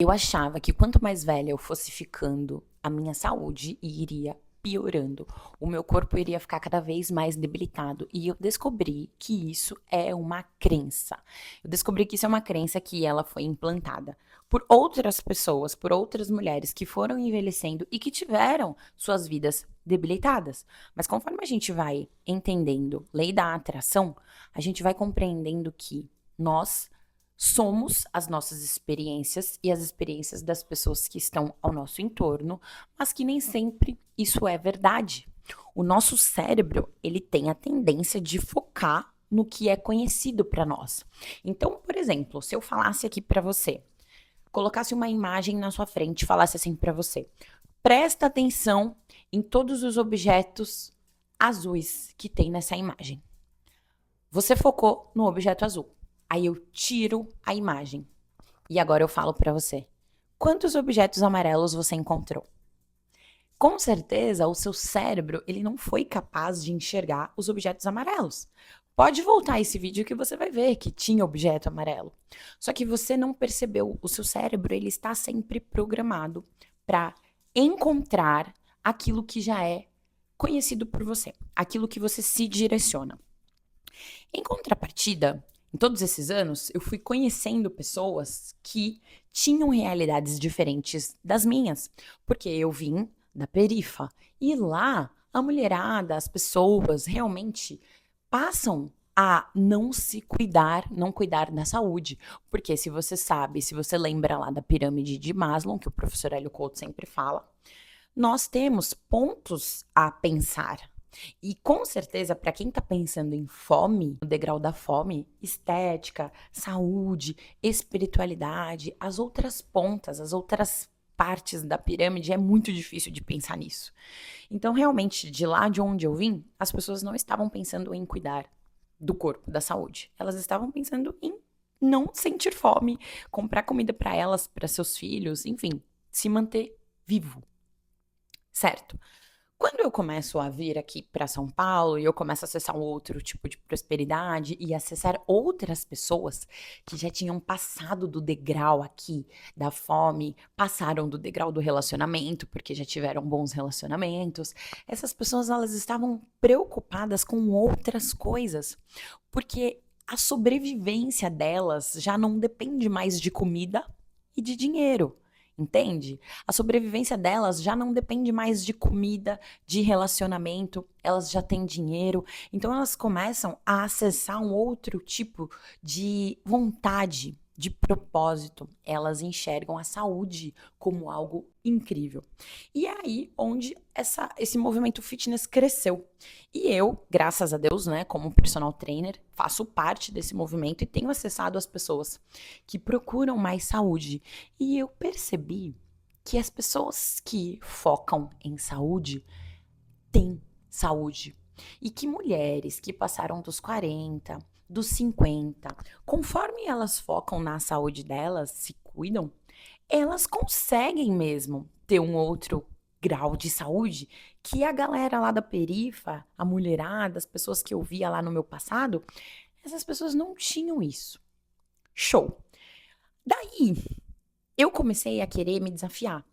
Eu achava que quanto mais velha eu fosse ficando, a minha saúde iria piorando. O meu corpo iria ficar cada vez mais debilitado. E eu descobri que isso é uma crença. Eu descobri que isso é uma crença que ela foi implantada por outras pessoas, por outras mulheres que foram envelhecendo e que tiveram suas vidas debilitadas. Mas conforme a gente vai entendendo lei da atração, a gente vai compreendendo que nós somos as nossas experiências e as experiências das pessoas que estão ao nosso entorno, mas que nem sempre isso é verdade. O nosso cérebro, ele tem a tendência de focar no que é conhecido para nós. Então, por exemplo, se eu falasse aqui para você, colocasse uma imagem na sua frente e falasse assim para você: presta atenção em todos os objetos azuis que tem nessa imagem. Você focou no objeto azul. Aí eu tiro a imagem. E agora eu falo para você: quantos objetos amarelos você encontrou? Com certeza, o seu cérebro, ele não foi capaz de enxergar os objetos amarelos. Pode voltar esse vídeo que você vai ver que tinha objeto amarelo. Só que você não percebeu, o seu cérebro, ele está sempre programado para encontrar aquilo que já é conhecido por você, aquilo que você se direciona. Em contrapartida, em todos esses anos, eu fui conhecendo pessoas que tinham realidades diferentes das minhas, porque eu vim da perifa e lá a mulherada, as pessoas realmente passam a não se cuidar, não cuidar da saúde, porque se você sabe, se você lembra lá da pirâmide de Maslow, que o professor Hélio Couto sempre fala, nós temos pontos a pensar. E com certeza, para quem está pensando em fome, no degrau da fome, estética, saúde, espiritualidade, as outras pontas, as outras partes da pirâmide, é muito difícil de pensar nisso. Então, realmente, de lá de onde eu vim, as pessoas não estavam pensando em cuidar do corpo, da saúde. Elas estavam pensando em não sentir fome, comprar comida para elas, para seus filhos, enfim, se manter vivo. Certo? Quando eu começo a vir aqui para São Paulo e eu começo a acessar um outro tipo de prosperidade e acessar outras pessoas que já tinham passado do degrau aqui da fome, passaram do degrau do relacionamento, porque já tiveram bons relacionamentos, essas pessoas elas estavam preocupadas com outras coisas, porque a sobrevivência delas já não depende mais de comida e de dinheiro. Entende? A sobrevivência delas já não depende mais de comida, de relacionamento, elas já têm dinheiro, então elas começam a acessar um outro tipo de vontade, de propósito. Elas enxergam a saúde como algo incrível. E é aí onde esse movimento fitness cresceu. E eu, graças a Deus, né, como personal trainer, faço parte desse movimento e tenho acessado as pessoas que procuram mais saúde. E eu percebi que as pessoas que focam em saúde têm saúde. E que mulheres que passaram dos 40, dos 50, conforme elas focam na saúde delas, se cuidam, elas conseguem mesmo ter um outro grau de saúde que a galera lá da perifa, a mulherada, as pessoas que eu via lá no meu passado, essas pessoas não tinham isso. Show! Daí, eu comecei a querer me desafiar.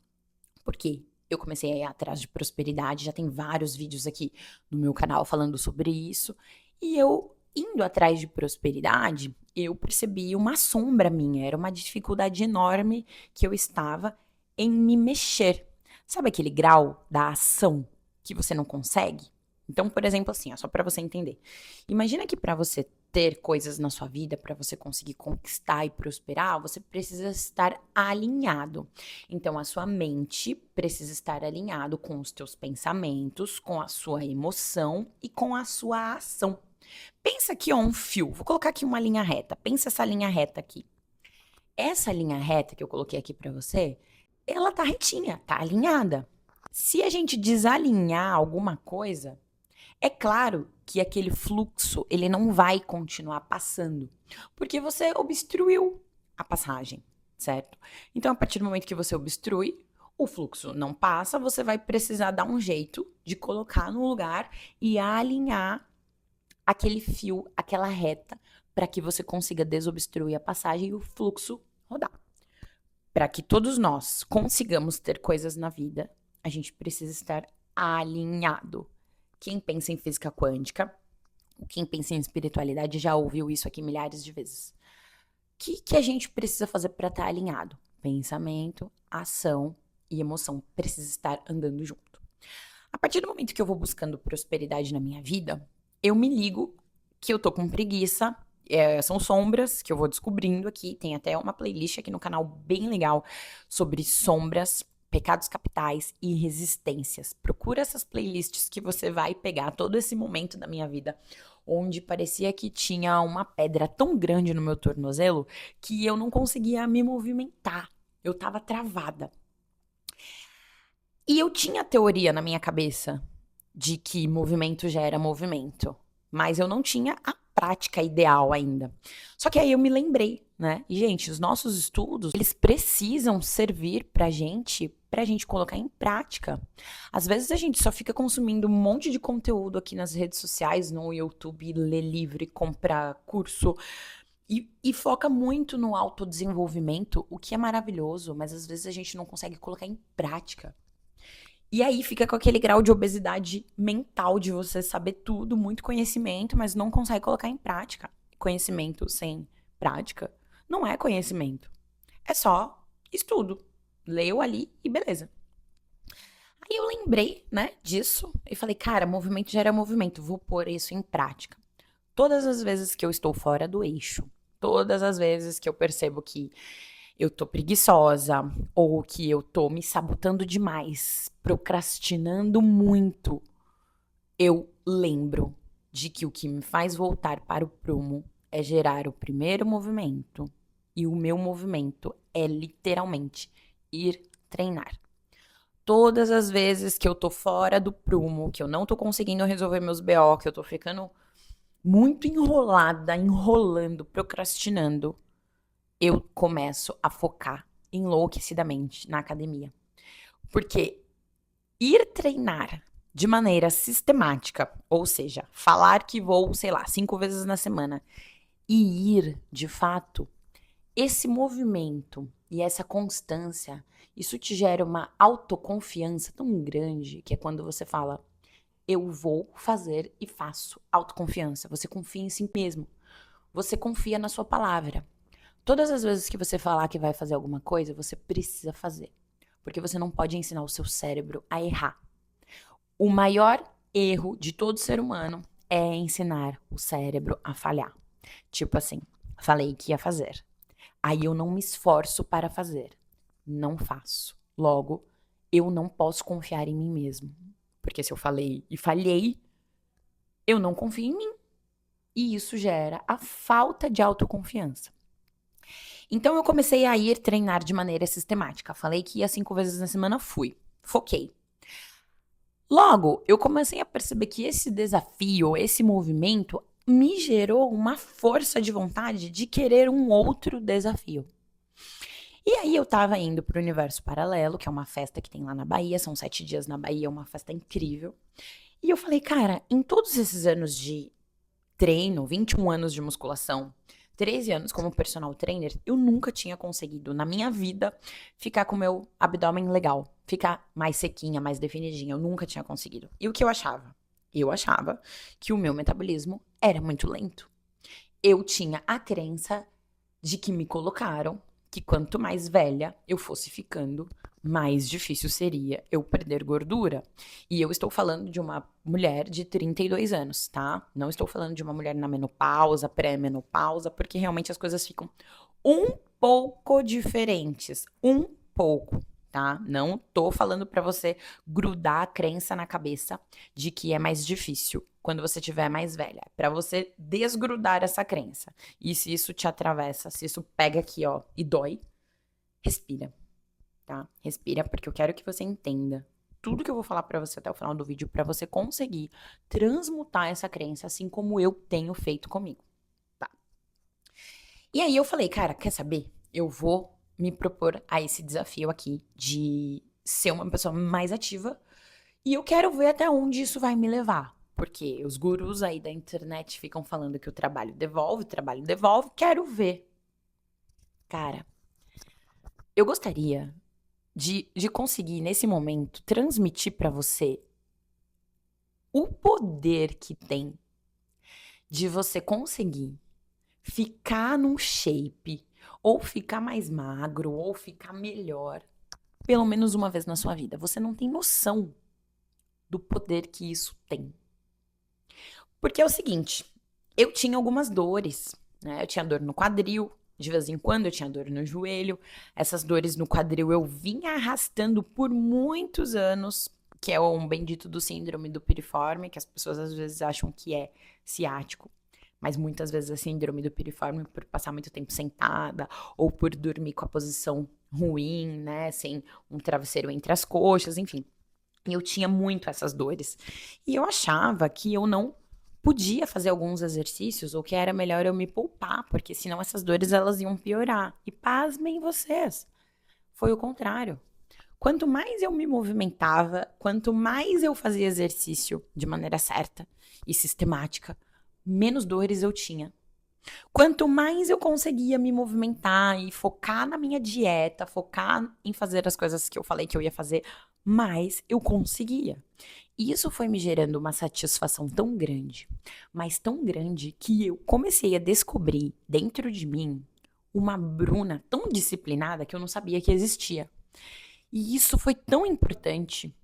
Por quê? Eu comecei a ir atrás de prosperidade, já tem vários vídeos aqui no meu canal falando sobre isso. E eu, indo atrás de prosperidade, eu percebi uma sombra minha, era uma dificuldade enorme que eu estava em me mexer. Sabe aquele grau da ação que você não consegue? Então, por exemplo, assim, ó, só para você entender. Imagina que para você ter coisas na sua vida, para você conseguir conquistar e prosperar, você precisa estar alinhado. Então, a sua mente precisa estar alinhado com os teus pensamentos, com a sua emoção e com a sua ação. Pensa aqui, ó, um fio. Vou colocar aqui uma linha reta. Pensa essa linha reta aqui. Essa linha reta que eu coloquei aqui para você, ela tá retinha, tá alinhada. Se a gente desalinhar alguma coisa, é claro que aquele fluxo, ele não vai continuar passando, porque você obstruiu a passagem, certo? Então, a partir do momento que você obstrui, o fluxo não passa, você vai precisar dar um jeito de colocar no lugar e alinhar aquele fio, aquela reta, para que você consiga desobstruir a passagem e o fluxo rodar. para que todos nós consigamos ter coisas na vida, a gente precisa estar alinhado. Quem pensa em física quântica, quem pensa em espiritualidade já ouviu isso aqui milhares de vezes. O que a gente precisa fazer para estar alinhado? Pensamento, ação e emoção precisa estar andando junto. A partir do momento que eu vou buscando prosperidade na minha vida, eu me ligo que eu tô com preguiça. São sombras que eu vou descobrindo aqui. Tem até uma playlist aqui no canal bem legal sobre sombras, pecados capitais e resistências. Procura essas playlists que você vai pegar todo esse momento da minha vida onde parecia que tinha uma pedra tão grande no meu tornozelo que eu não conseguia me movimentar. Eu tava travada. E eu tinha teoria na minha cabeça de que movimento gera movimento, mas eu não tinha a prática ideal ainda. Só que aí eu me lembrei, né? E, gente, os nossos estudos, eles precisam servir pra gente colocar em prática. Às vezes a gente só fica consumindo um monte de conteúdo aqui nas redes sociais, no YouTube, lê livro, compra curso, e foca muito no autodesenvolvimento, o que é maravilhoso, mas às vezes a gente não consegue colocar em prática. E aí fica com aquele grau de obesidade mental de você saber tudo, muito conhecimento, mas não consegue colocar em prática. Conhecimento sem prática não é conhecimento. É só estudo. Leu ali e beleza. Aí eu lembrei, né, disso e falei, cara, movimento gera movimento, vou pôr isso em prática. Todas as vezes que eu estou fora do eixo, todas as vezes que eu percebo que eu tô preguiçosa ou que eu tô me sabotando demais, procrastinando muito, eu lembro de que o que me faz voltar para o prumo é gerar o primeiro movimento. E o meu movimento é literalmente ir treinar. Todas as vezes que eu tô fora do prumo, que eu não tô conseguindo resolver meus BO, que eu tô ficando muito enrolada, enrolando, procrastinando, eu começo a focar enlouquecidamente na academia. Porque ir treinar de maneira sistemática, ou seja, falar que vou, 5 vezes na semana, e ir de fato, esse movimento e essa constância, isso te gera uma autoconfiança tão grande que é quando você fala, eu vou fazer e faço. Autoconfiança, você confia em si mesmo, você confia na sua palavra. Todas as vezes que você falar que vai fazer alguma coisa, você precisa fazer. Porque você não pode ensinar o seu cérebro a errar. O maior erro de todo ser humano é ensinar o cérebro a falhar. Tipo assim, falei que ia fazer. Aí eu não me esforço para fazer. Não faço. Logo, eu não posso confiar em mim mesmo. Porque se eu falei e falhei, eu não confio em mim. E isso gera a falta de autoconfiança. Então eu comecei a ir treinar de maneira sistemática. Falei que ia 5 vezes na semana, fui. Foquei. Logo, eu comecei a perceber que esse desafio, esse movimento, me gerou uma força de vontade de querer um outro desafio. E aí eu tava indo pro Universo Paralelo, que é uma festa que tem lá na Bahia, são 7 dias na Bahia, é uma festa incrível. E eu falei, cara, em todos esses anos de treino, 21 anos de musculação, 13 anos como personal trainer, eu nunca tinha conseguido, na minha vida, ficar com o meu abdômen legal. Ficar mais sequinha, mais definidinha. Eu nunca tinha conseguido. E o que eu achava? Eu achava que o meu metabolismo era muito lento. Eu tinha a crença de que me colocaram que quanto mais velha eu fosse ficando, mais difícil seria eu perder gordura. E eu estou falando de uma mulher de 32 anos, tá? Não estou falando de uma mulher na menopausa, pré-menopausa, porque realmente as coisas ficam um pouco diferentes. Um pouco, tá? Não tô falando pra você grudar a crença na cabeça de que é mais difícil quando você tiver mais velha. Pra você desgrudar essa crença. E se isso te atravessa, se isso pega aqui, ó, e dói, respira. Tá? Respira, porque eu quero que você entenda tudo que eu vou falar pra você até o final do vídeo pra você conseguir transmutar essa crença, assim como eu tenho feito comigo, tá? E aí eu falei, cara, quer saber? Eu vou me propor a esse desafio aqui de ser uma pessoa mais ativa e eu quero ver até onde isso vai me levar. Porque os gurus aí da internet ficam falando que o trabalho devolve, quero ver. Cara, Eu gostaria de conseguir, nesse momento, transmitir pra você o poder que tem de você conseguir ficar num shape, ou ficar mais magro, ou ficar melhor, pelo menos uma vez na sua vida. Você não tem noção do poder que isso tem. Porque é o seguinte, eu tinha algumas dores, né? Eu tinha dor no quadril, de vez em quando eu tinha dor no joelho. Essas dores no quadril eu vinha arrastando por muitos anos, que é um bendito do síndrome do piriforme, que as pessoas às vezes acham que é ciático. Mas muitas vezes a síndrome do piriforme por passar muito tempo sentada, ou por dormir com a posição ruim, né? Sem um travesseiro entre as coxas, enfim. E eu tinha muito essas dores. E eu achava que eu não podia fazer alguns exercícios, ou que era melhor eu me poupar, porque senão essas dores elas iam piorar. E pasmem vocês, foi o contrário. Quanto mais eu me movimentava, quanto mais eu fazia exercício de maneira certa e sistemática, menos dores eu tinha. Quanto mais eu conseguia me movimentar e focar na minha dieta, focar em fazer as coisas que eu falei que eu ia fazer, mais eu conseguia. E isso foi me gerando uma satisfação tão grande, mas tão grande, que eu comecei a descobrir dentro de mim uma Bruna tão disciplinada que eu não sabia que existia. E isso foi tão importante.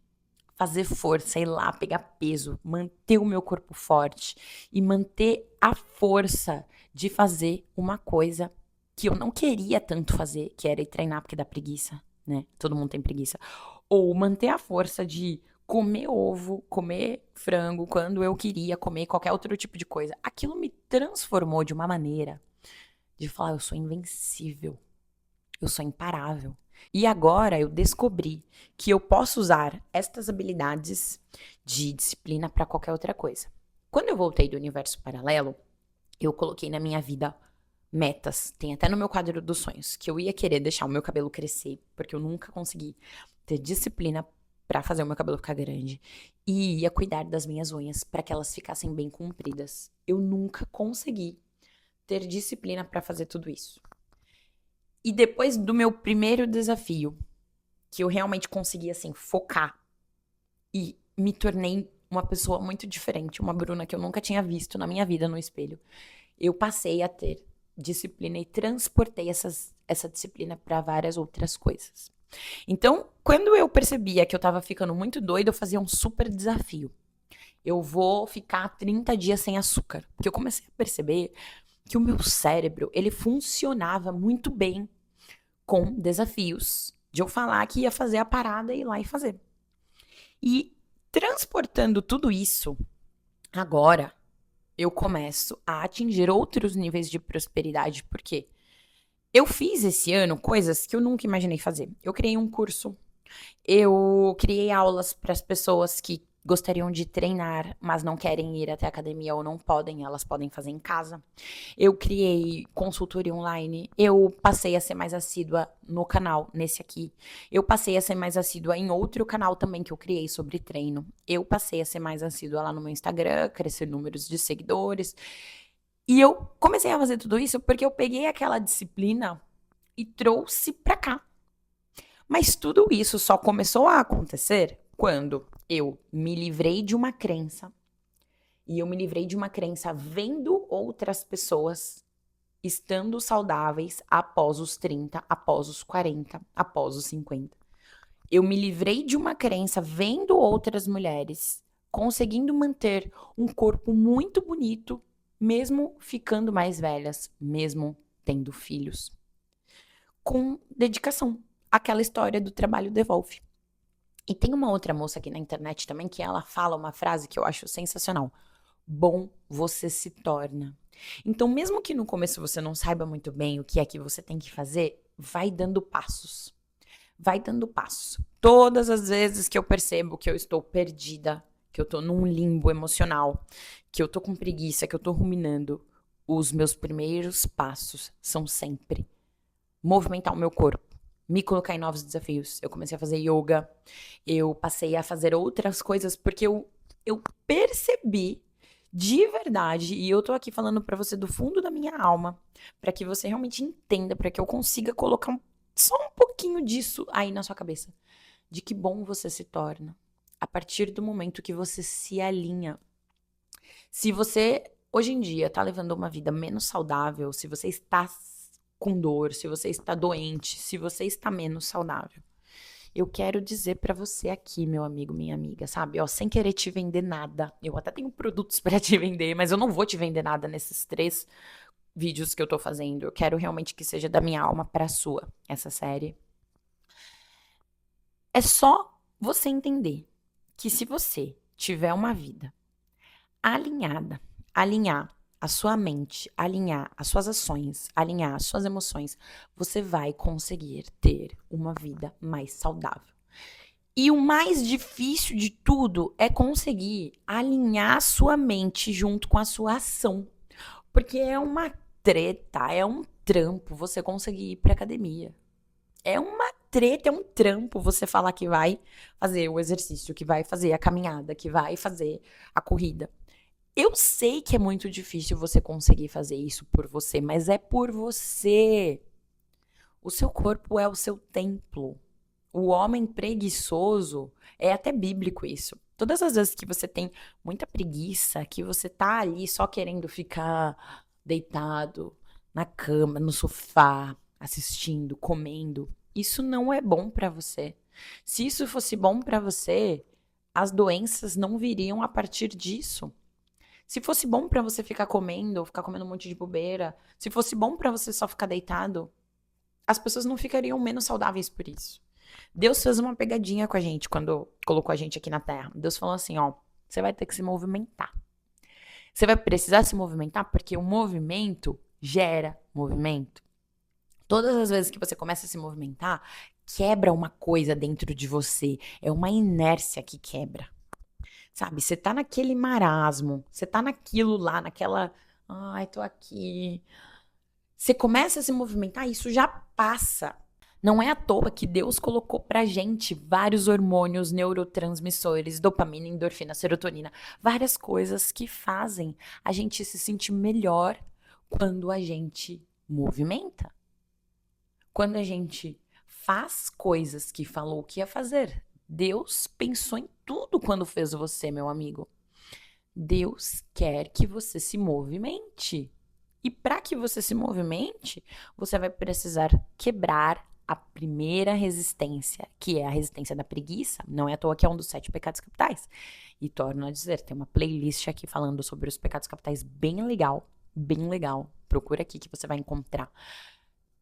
Fazer força, ir lá, pegar peso, manter o meu corpo forte e manter a força de fazer uma coisa que eu não queria tanto fazer, que era ir treinar porque dá preguiça, né? Todo mundo tem preguiça. Ou manter a força de comer ovo, comer frango quando eu queria comer qualquer outro tipo de coisa. Aquilo me transformou de uma maneira de falar, eu sou invencível, eu sou imparável. E agora eu descobri que eu posso usar estas habilidades de disciplina para qualquer outra coisa. Quando eu voltei do universo paralelo, eu coloquei na minha vida metas. Tem até no meu quadro dos sonhos que eu ia querer deixar o meu cabelo crescer, porque eu nunca consegui ter disciplina para fazer o meu cabelo ficar grande. E ia cuidar das minhas unhas para que elas ficassem bem compridas. Eu nunca consegui ter disciplina para fazer tudo isso. E depois do meu primeiro desafio, que eu realmente consegui, assim, focar e me tornei uma pessoa muito diferente, uma Bruna que eu nunca tinha visto na minha vida no espelho, eu passei a ter disciplina e transportei essa disciplina para várias outras coisas. Então, quando eu percebia que eu tava ficando muito doida, eu fazia um super desafio. Eu vou ficar 30 dias sem açúcar. Porque eu comecei a perceber que o meu cérebro, ele funcionava muito bem com desafios de eu falar que ia fazer a parada e ir lá e fazer. E transportando tudo isso, agora eu começo a atingir outros níveis de prosperidade, porque eu fiz esse ano coisas que eu nunca imaginei fazer. Eu criei um curso, eu criei aulas para as pessoas que gostariam de treinar, mas não querem ir até a academia ou não podem, elas podem fazer em casa. Eu criei consultoria online, eu passei a ser mais assídua no canal, nesse aqui. Eu passei a ser mais assídua em outro canal também que eu criei sobre treino. Eu passei a ser mais assídua lá no meu Instagram, crescer números de seguidores. E eu comecei a fazer tudo isso porque eu peguei aquela disciplina e trouxe pra cá. Mas tudo isso só começou a acontecer quando eu me livrei de uma crença. E eu me livrei de uma crença vendo outras pessoas estando saudáveis após os 30, após os 40, após os 50. Eu me livrei de uma crença vendo outras mulheres conseguindo manter um corpo muito bonito, mesmo ficando mais velhas, mesmo tendo filhos, com dedicação. Aquela história do trabalho devolve. E tem uma outra moça aqui na internet também que ela fala uma frase que eu acho sensacional. Bom você se torna. Então, mesmo que no começo você não saiba muito bem o que é que você tem que fazer, vai dando passos. Vai dando passos. Todas as vezes que eu percebo que eu estou perdida, que eu tô num limbo emocional, que eu tô com preguiça, que eu tô ruminando, os meus primeiros passos são sempre movimentar o meu corpo, me colocar em novos desafios. Eu comecei a fazer yoga, eu passei a fazer outras coisas, porque eu percebi de verdade, e eu tô aqui falando pra você do fundo da minha alma, pra que você realmente entenda, pra que eu consiga colocar só um pouquinho disso aí na sua cabeça. De que bom você se torna a partir do momento que você se alinha. Se você, hoje em dia, tá levando uma vida menos saudável, se você está com dor, se você está doente, se você está menos saudável, eu quero dizer pra você aqui, meu amigo, minha amiga, sabe? Ó, sem querer te vender nada. Eu até tenho produtos pra te vender, mas eu não vou te vender nada nesses 3 vídeos que eu tô fazendo. Eu quero realmente que seja da minha alma pra sua, essa série. É só você entender que se você tiver uma vida alinhada, alinhar a sua mente, alinhar as suas ações, alinhar as suas emoções, você vai conseguir ter uma vida mais saudável. E o mais difícil de tudo é conseguir alinhar a sua mente junto com a sua ação. Porque é uma treta, é um trampo você conseguir ir pra academia. É uma treta, é um trampo você falar que vai fazer o exercício, que vai fazer a caminhada, que vai fazer a corrida. Eu sei que é muito difícil você conseguir fazer isso por você, mas é por você. O seu corpo é o seu templo. O homem preguiçoso, é até bíblico isso. Todas as vezes que você tem muita preguiça, que você tá ali só querendo ficar deitado na cama, no sofá, assistindo, comendo, isso não é bom pra você. Se isso fosse bom pra você, as doenças não viriam a partir disso. Se fosse bom pra você ficar comendo um monte de bobeira, se fosse bom pra você só ficar deitado, as pessoas não ficariam menos saudáveis por isso. Deus fez uma pegadinha com a gente quando colocou a gente aqui na Terra. Deus falou assim, ó, você vai ter que se movimentar. Você vai precisar se movimentar porque o movimento gera movimento. Todas as vezes que você começa a se movimentar, quebra uma coisa dentro de você. É uma inércia que quebra. Sabe, você tá naquele marasmo, você tá naquilo lá, naquela, ai, tô aqui. Você começa a se movimentar, isso já passa. Não é à toa que Deus colocou pra gente vários hormônios, neurotransmissores, dopamina, endorfina, serotonina, várias coisas que fazem a gente se sentir melhor quando a gente movimenta. Quando a gente faz coisas que falou que ia fazer. Deus pensou em tudo quando fez você, meu amigo. Deus quer que você se movimente. E para que você se movimente, você vai precisar quebrar a primeira resistência, que é a resistência da preguiça. Não é à toa que é um dos 7 pecados capitais. E torno a dizer, tem uma playlist aqui falando sobre os pecados capitais bem legal, bem legal. Procura aqui que você vai encontrar.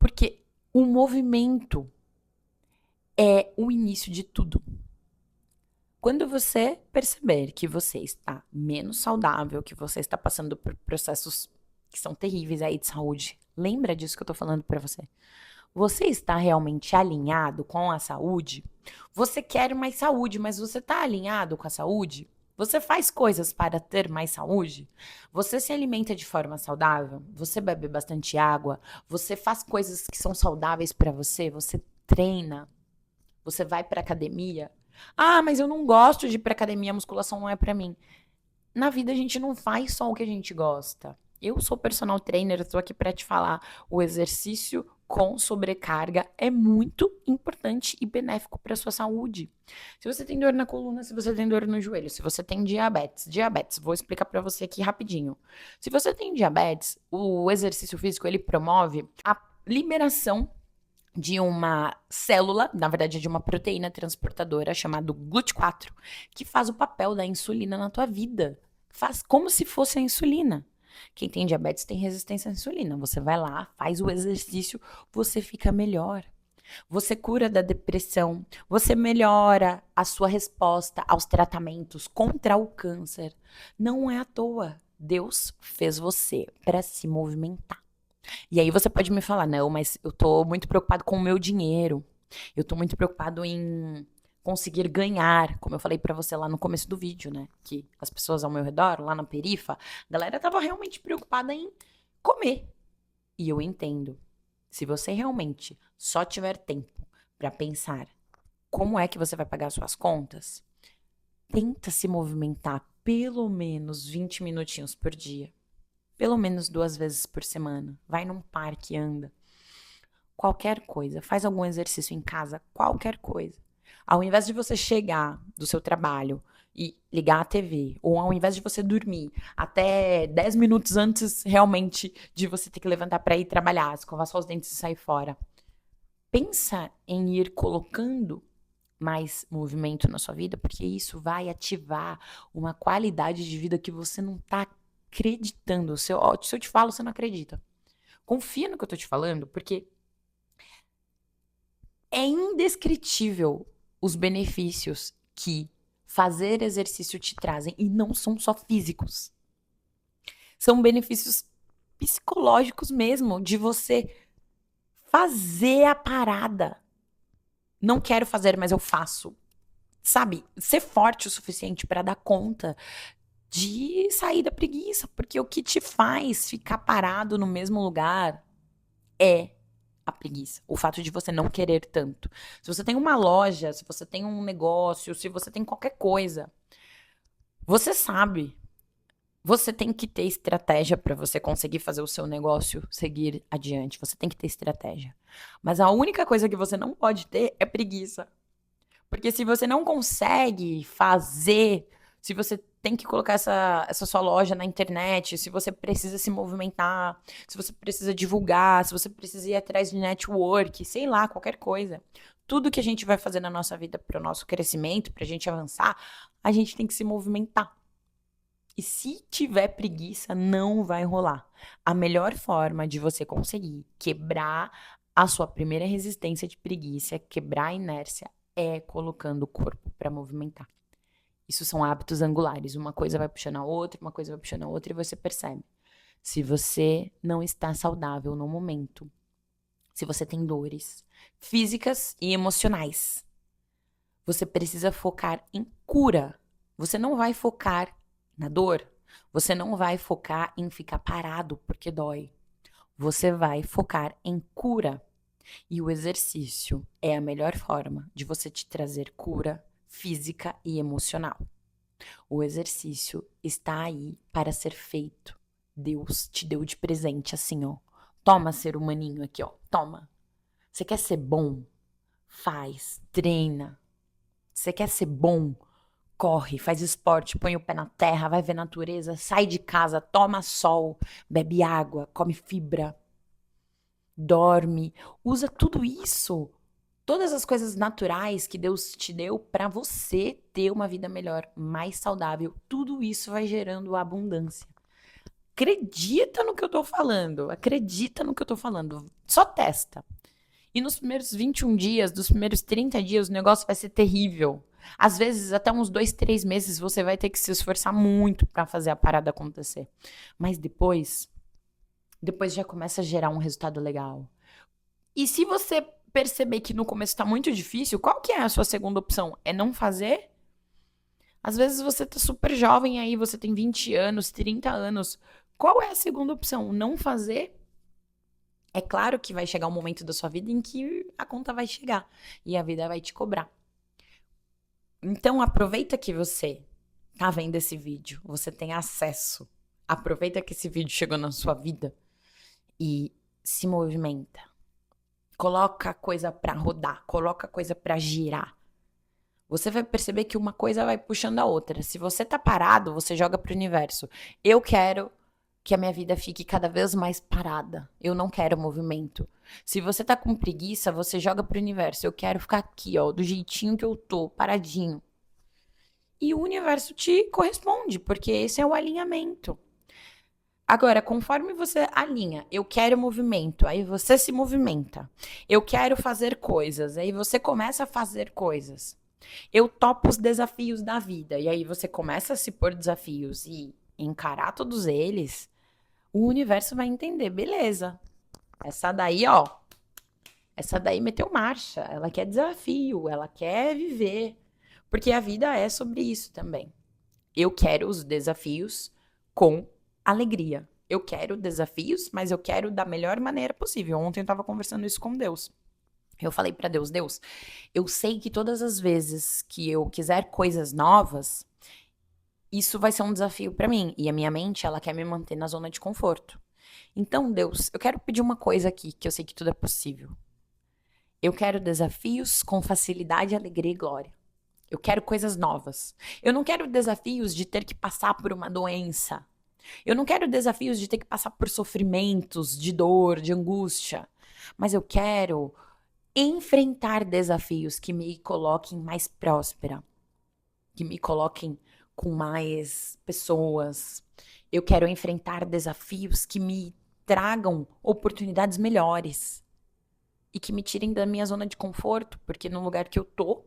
Porque o movimento é o início de tudo. Quando você perceber que você está menos saudável, que você está passando por processos que são terríveis aí de saúde, lembra disso que eu tô falando pra você. Você está realmente alinhado com a saúde? Você quer mais saúde, mas você tá alinhado com a saúde? Você faz coisas para ter mais saúde? Você se alimenta de forma saudável? Você bebe bastante água? Você faz coisas que são saudáveis pra você? Você treina? Você vai pra academia? Ah, mas eu não gosto de ir pra academia, a musculação não é pra mim. Na vida a gente não faz só o que a gente gosta. Eu sou personal trainer, estou aqui para te falar. O exercício com sobrecarga é muito importante e benéfico para sua saúde. Se você tem dor na coluna, se você tem dor no joelho, se você tem diabetes, vou explicar para você aqui rapidinho. Se você tem diabetes, o exercício físico ele promove a liberação de uma célula, na verdade de uma proteína transportadora chamada GLUT4, que faz o papel da insulina na tua vida. Faz como se fosse a insulina. Quem tem diabetes tem resistência à insulina. Você vai lá, faz o exercício, você fica melhor. Você cura da depressão, você melhora a sua resposta aos tratamentos contra o câncer. Não é à toa. Deus fez você para se movimentar. E aí você pode me falar, não, mas eu tô muito preocupado com o meu dinheiro. Eu tô muito preocupado em conseguir ganhar, como eu falei pra você lá no começo do vídeo, né? Que as pessoas ao meu redor, lá na perifa, a galera tava realmente preocupada em comer. E eu entendo. Se você realmente só tiver tempo pra pensar como é que você vai pagar suas contas, tenta se movimentar pelo menos 20 minutinhos por dia. Pelo menos 2 vezes por semana. Vai num parque e anda. qualquer coisa. Faz algum exercício em casa, qualquer coisa. Ao invés de você chegar do seu trabalho e ligar a TV, ou ao invés de você dormir até 10 minutos antes realmente de você ter que levantar para ir trabalhar, escovar só os dentes e sair fora, pensa em ir colocando mais movimento na sua vida, porque isso vai ativar uma qualidade de vida que você não tá acreditando. Se eu te falo, você não acredita. Confia no que eu tô te falando, porque é indescritível os benefícios que fazer exercício te trazem. E não são só físicos. São benefícios psicológicos mesmo, de você fazer a parada. Não quero fazer, mas eu faço. Sabe? Ser forte o suficiente para dar conta de sair da preguiça. Porque o que te faz ficar parado no mesmo lugar é a preguiça. O fato de você não querer tanto. Se você tem uma loja, se você tem um negócio, se você tem qualquer coisa, você sabe. Você tem que ter estratégia para você conseguir fazer o seu negócio seguir adiante. Você tem que ter estratégia. Mas a única coisa que você não pode ter é preguiça. Porque se você não consegue fazer, se você tem que colocar essa sua loja na internet, se você precisa se movimentar, se você precisa divulgar, se você precisa ir atrás de network, sei lá, qualquer coisa. Tudo que a gente vai fazer na nossa vida para o nosso crescimento, para a gente avançar, a gente tem que se movimentar. E se tiver preguiça, não vai rolar. A melhor forma de você conseguir quebrar a sua primeira resistência de preguiça, quebrar a inércia, é colocando o corpo para movimentar. Isso são hábitos angulares. Uma coisa vai puxando a outra, uma coisa vai puxando a outra e você percebe. Se você não está saudável no momento, se você tem dores físicas e emocionais, você precisa focar em cura. Você não vai focar na dor. Você não vai focar em ficar parado porque dói. Você vai focar em cura. E o exercício é a melhor forma de você te trazer cura física e emocional. O exercício está aí para ser feito. Deus te deu de presente assim, ó. Toma, ser humaninho aqui, ó. Toma. Você quer ser bom? Faz, treina. Você quer ser bom? Corre, faz esporte, põe o pé na terra, vai ver natureza, sai de casa, toma sol, bebe água, come fibra, dorme, usa tudo isso. Todas as coisas naturais que Deus te deu para você ter uma vida melhor, mais saudável, tudo isso vai gerando abundância. Acredita no que eu tô falando, acredita no que eu tô falando, só testa. E nos primeiros 21 dias, dos primeiros 30 dias, o negócio vai ser terrível. Às vezes, até uns 2, 3 meses, você vai ter que se esforçar muito para fazer a parada acontecer. Mas depois já começa a gerar um resultado legal. E se você perceber que no começo tá muito difícil, qual que é a sua segunda opção? É não fazer? Às vezes você tá super jovem aí, você tem 20 anos, 30 anos. Qual é a segunda opção? Não fazer? É claro que vai chegar um momento da sua vida em que a conta vai chegar e a vida vai te cobrar. Então aproveita que você tá vendo esse vídeo, você tem acesso. Aproveita que esse vídeo chegou na sua vida e se movimenta. Coloca a coisa pra rodar, coloca a coisa pra girar. Você vai perceber que uma coisa vai puxando a outra. Se você tá parado, você joga pro universo. Eu quero que a minha vida fique cada vez mais parada. Eu não quero movimento. Se você tá com preguiça, você joga pro universo. Eu quero ficar aqui, ó, do jeitinho que eu tô, paradinho. E o universo te corresponde, porque esse é o alinhamento. Agora, conforme você alinha, eu quero movimento, aí você se movimenta. Eu quero fazer coisas, aí você começa a fazer coisas. Eu topo os desafios da vida, e aí você começa a se pôr desafios e encarar todos eles. O universo vai entender, beleza. Essa daí, ó, essa daí meteu marcha, ela quer desafio, ela quer viver. Porque a vida é sobre isso também. Eu quero os desafios com alegria. Eu quero desafios, mas eu quero da melhor maneira possível. Ontem eu estava conversando isso com Deus. Eu falei para Deus, Deus, eu sei que todas as vezes que eu quiser coisas novas, isso vai ser um desafio para mim. E a minha mente, ela quer me manter na zona de conforto. Então, Deus, eu quero pedir uma coisa aqui, que eu sei que tudo é possível. Eu quero desafios com facilidade, alegria e glória. Eu quero coisas novas. Eu não quero desafios de ter que passar por uma doença. Eu não quero desafios de ter que passar por sofrimentos, de dor, de angústia. Mas eu quero enfrentar desafios que me coloquem mais próspera, que me coloquem com mais pessoas. Eu quero enfrentar desafios que me tragam oportunidades melhores e que me tirem da minha zona de conforto, porque no lugar que eu tô,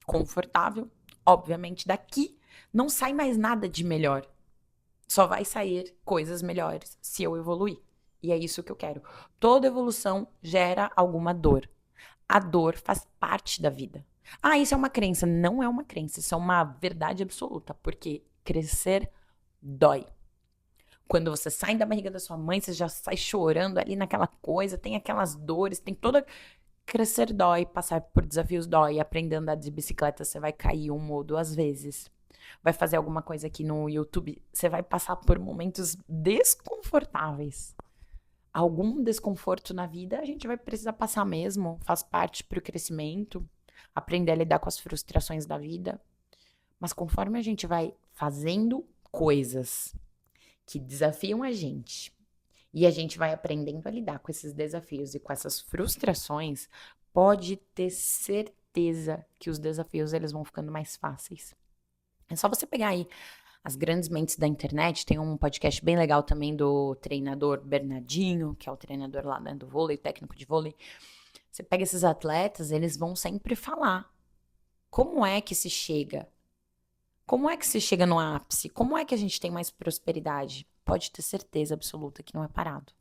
confortável, obviamente daqui não sai mais nada de melhor. Só vai sair coisas melhores se eu evoluir. E é isso que eu quero. Toda evolução gera alguma dor. A dor faz parte da vida. Ah, isso é uma crença. Não é uma crença, isso é uma verdade absoluta, porque crescer dói. Quando você sai da barriga da sua mãe, você já sai chorando ali naquela coisa, tem aquelas dores, tem toda. Crescer dói, passar por desafios dói, aprender a andar de bicicleta, você vai cair uma ou duas vezes. Vai fazer alguma coisa aqui no YouTube, você vai passar por momentos desconfortáveis. Algum desconforto na vida a gente vai precisar passar mesmo, faz parte para o crescimento, aprender a lidar com as frustrações da vida. Mas conforme a gente vai fazendo coisas que desafiam a gente e a gente vai aprendendo a lidar com esses desafios e com essas frustrações, pode ter certeza que os desafios eles vão ficando mais fáceis. É só você pegar aí as grandes mentes da internet. Tem um podcast bem legal também do treinador Bernardinho, que é o treinador lá, né, do vôlei, técnico de vôlei. Você pega esses atletas, eles vão sempre falar como é que se chega. Como é que se chega no ápice? Como é que a gente tem mais prosperidade? Pode ter certeza absoluta que não é parado.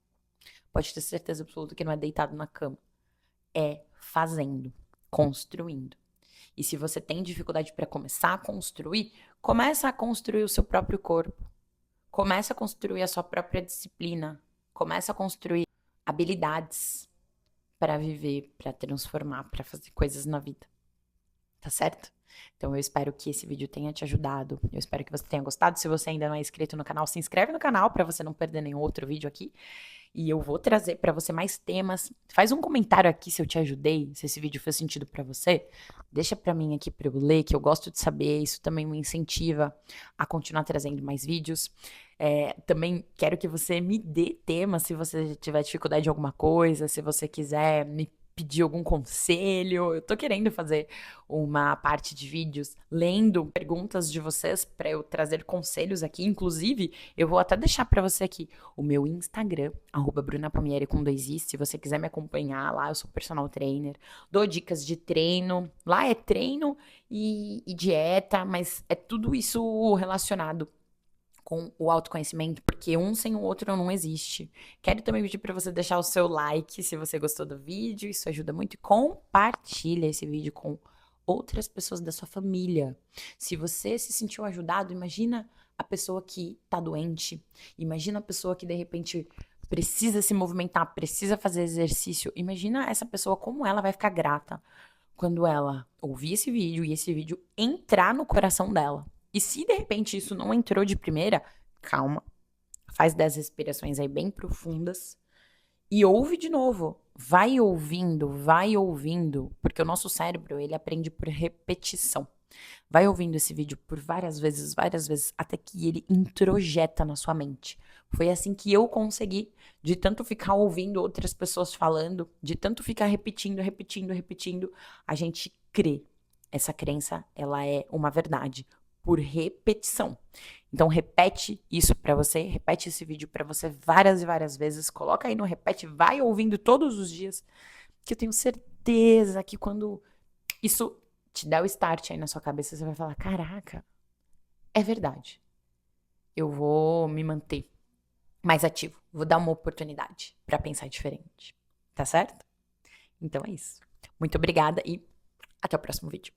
Pode ter certeza absoluta que não é deitado na cama. É fazendo, construindo. E se você tem dificuldade para começar a construir, começa a construir o seu próprio corpo. Começa a construir a sua própria disciplina. Começa a construir habilidades para viver, para transformar, para fazer coisas na vida. Tá certo? Então eu espero que esse vídeo tenha te ajudado. Eu espero que você tenha gostado. Se você ainda não é inscrito no canal, se inscreve no canal para você não perder nenhum outro vídeo aqui. E eu vou trazer para você mais temas. Faz um comentário aqui se eu te ajudei, se esse vídeo fez sentido para você. Deixa para mim aqui para eu ler, que eu gosto de saber. Isso também me incentiva a continuar trazendo mais vídeos. Também quero que você me dê temas se você tiver dificuldade em alguma coisa, se você quiser me pedir algum conselho. Eu tô querendo fazer uma parte de vídeos lendo perguntas de vocês para eu trazer conselhos aqui. Inclusive, eu vou até deixar para você aqui o meu Instagram, @brunapalmieri com 2i, se você quiser me acompanhar lá, eu sou personal trainer, dou dicas de treino, lá é treino e dieta, mas é tudo isso relacionado com o autoconhecimento, porque um sem o outro não existe. Quero também pedir para você deixar o seu like se você gostou do vídeo, isso ajuda muito, e compartilha esse vídeo com outras pessoas da sua família. Se você se sentiu ajudado, imagina a pessoa que tá doente, imagina a pessoa que de repente precisa se movimentar, precisa fazer exercício. Imagina essa pessoa como ela vai ficar grata quando ela ouvir esse vídeo e esse vídeo entrar no coração dela. E se de repente isso não entrou de primeira, calma, faz 10 respirações aí bem profundas e ouve de novo. Vai ouvindo, porque o nosso cérebro, ele aprende por repetição. Vai ouvindo esse vídeo por várias vezes, até que ele introjeta na sua mente. Foi assim que eu consegui, de tanto ficar ouvindo outras pessoas falando, de tanto ficar repetindo, a gente crê. Essa crença, ela é uma verdade por repetição. Então repete isso pra você, repete esse vídeo pra você várias e várias vezes, coloca aí no repete, vai ouvindo todos os dias, que eu tenho certeza que quando isso te dá o start aí na sua cabeça, você vai falar, caraca, é verdade. Eu vou me manter mais ativo, vou dar uma oportunidade pra pensar diferente. Tá certo? Então é isso. Muito obrigada e até o próximo vídeo.